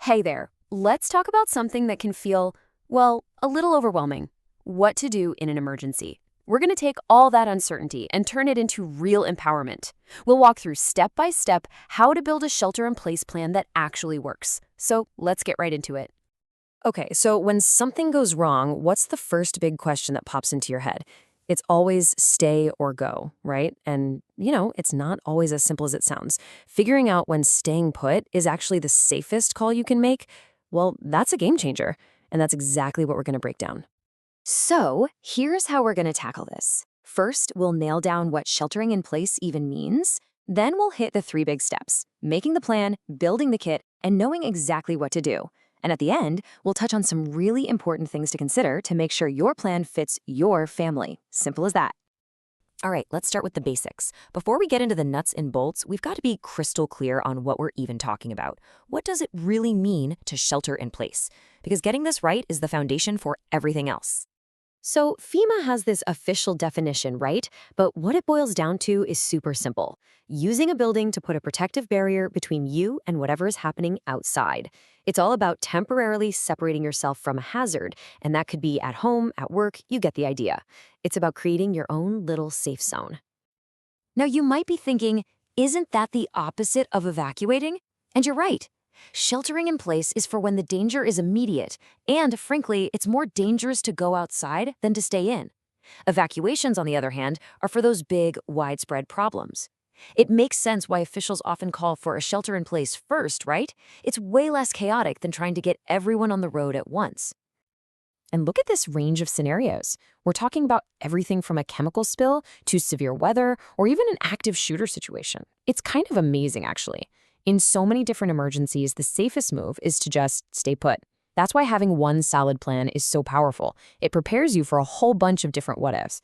Hey there, let's talk about something that can feel, well, a little overwhelming. What to do in an emergency. We're going to take all that uncertainty and turn it into real empowerment. We'll walk through step by step how to build a shelter-in-place plan that actually works. So let's get right into it. Okay, so when something goes wrong, what's the first big question that pops into your head? It's always stay or go, right? And, it's not always as simple as it sounds. Figuring out when staying put is actually the safest call you can make, well, that's a game changer. And that's exactly what we're going to break down. So, here's how we're going to tackle this. First, we'll nail down what sheltering in place even means. Then we'll hit the three big steps: making the plan, building the kit, and knowing exactly what to do. And at the end, we'll touch on some really important things to consider to make sure your plan fits your family. Simple as that. All right, let's start with the basics. Before we get into the nuts and bolts, we've got to be crystal clear on what we're even talking about. What does it really mean to shelter in place? Because getting this right is the foundation for everything else. So, FEMA has this official definition, right? But what it boils down to is super simple: using a building to put a protective barrier between you and whatever is happening outside. It's all about temporarily separating yourself from a hazard, and that could be at home, at work, you get the idea. It's about creating your own little safe zone. Now, you might be thinking, isn't that the opposite of evacuating? And you're right. Sheltering in place is for when the danger is immediate, and frankly, it's more dangerous to go outside than to stay in. Evacuations, on the other hand, are for those big, widespread problems. It makes sense why officials often call for a shelter in place first, right? It's way less chaotic than trying to get everyone on the road at once. And look at this range of scenarios. We're talking about everything from a chemical spill to severe weather or even an active shooter situation. It's kind of amazing, actually. In so many different emergencies, the safest move is to just stay put. That's why having one solid plan is so powerful. It prepares you for a whole bunch of different what-ifs.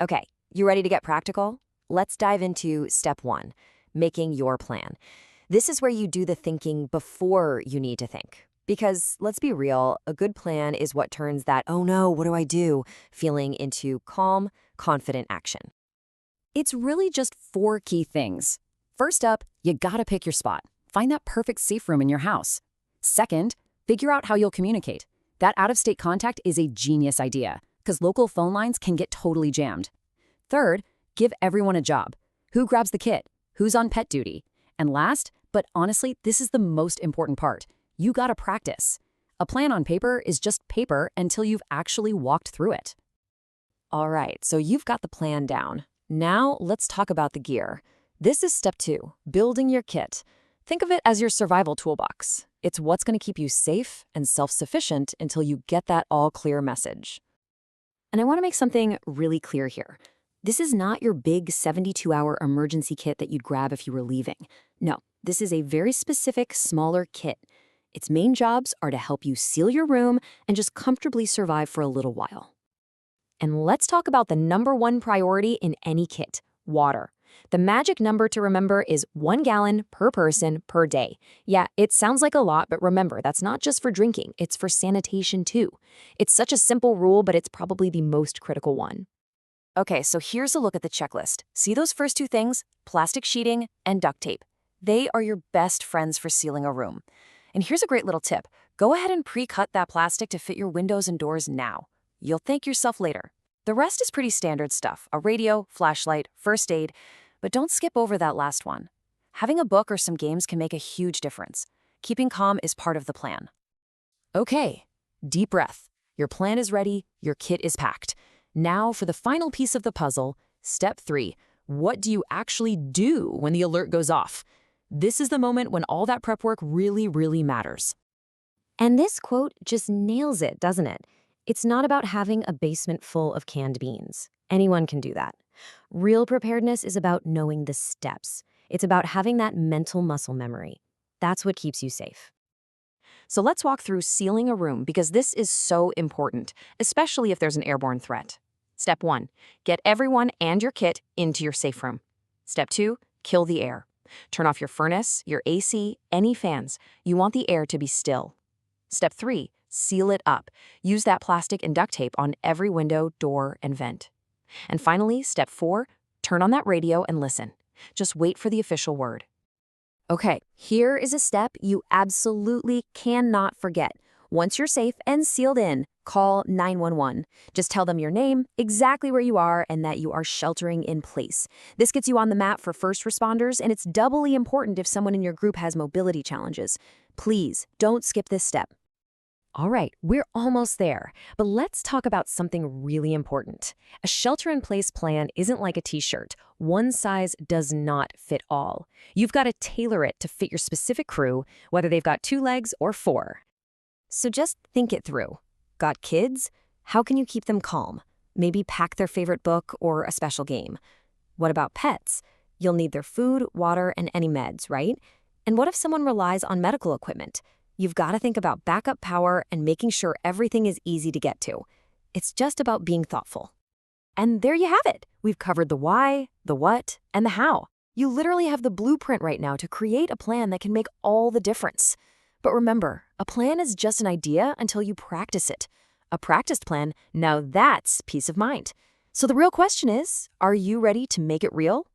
Okay, you ready to get practical? Let's dive into step one: making your plan. This is where you do the thinking before you need to think. Because let's be real, a good plan is what turns that, oh no, what do I do, feeling into calm, confident action. It's really just four key things. First up, you gotta pick your spot. Find that perfect safe room in your house. Second, figure out how you'll communicate. That out-of-state contact is a genius idea, because local phone lines can get totally jammed. Third, give everyone a job. Who grabs the kit? Who's on pet duty? And last, but honestly, this is the most important part, you gotta practice. A plan on paper is just paper until you've actually walked through it. All right, so you've got the plan down. Now let's talk about the gear. This is step two, building your kit. Think of it as your survival toolbox. It's what's going to keep you safe and self-sufficient until you get that all-clear message. And I want to make something really clear here. This is not your big 72-hour emergency kit that you'd grab if you were leaving. No, this is a very specific, smaller kit. Its main jobs are to help you seal your room and just comfortably survive for a little while. And let's talk about the number one priority in any kit: water. The magic number to remember is 1 gallon per person per day. Yeah, it sounds like a lot, but remember, that's not just for drinking, it's for sanitation too. It's such a simple rule, but it's probably the most critical one. Okay, so here's a look at the checklist. See those first two things? Plastic sheeting and duct tape. They are your best friends for sealing a room. And here's a great little tip. Go ahead and pre-cut that plastic to fit your windows and doors now. You'll thank yourself later. The rest is pretty standard stuff: a radio, flashlight, first aid. But don't skip over that last one. Having a book or some games can make a huge difference. Keeping calm is part of the plan. Okay, deep breath. Your plan is ready, your kit is packed. Now for the final piece of the puzzle, step three. What do you actually do when the alert goes off? This is the moment when all that prep work really, really matters. And this quote just nails it, doesn't it? It's not about having a basement full of canned beans. Anyone can do that. Real preparedness is about knowing the steps. It's about having that mental muscle memory. That's what keeps you safe. So let's walk through sealing a room, because this is so important, especially if there's an airborne threat. Step one, get everyone and your kit into your safe room. Step two, kill the air. Turn off your furnace, your AC, any fans. You want the air to be still. Step three, seal it up. Use that plastic and duct tape on every window, door, and vent. And finally, step four, turn on that radio and listen. Just wait for the official word. Okay, here is a step you absolutely cannot forget. Once you're safe and sealed in, call 911. Just tell them your name, exactly where you are, and that you are sheltering in place. This gets you on the map for first responders, and it's doubly important if someone in your group has mobility challenges. Please, don't skip this step. All right, we're almost there, but let's talk about something really important. A shelter-in-place plan isn't like a t-shirt. One size does not fit all. You've got to tailor it to fit your specific crew, whether they've got 2 legs or 4. So just think it through. Got kids? How can you keep them calm? Maybe pack their favorite book or a special game. What about pets? You'll need their food, water, and any meds, right? And what if someone relies on medical equipment? You've got to think about backup power and making sure everything is easy to get to. It's just about being thoughtful. And there you have it. We've covered the why, the what, and the how. You literally have the blueprint right now to create a plan that can make all the difference. But remember, a plan is just an idea until you practice it. A practiced plan, now that's peace of mind. So the real question is, are you ready to make it real?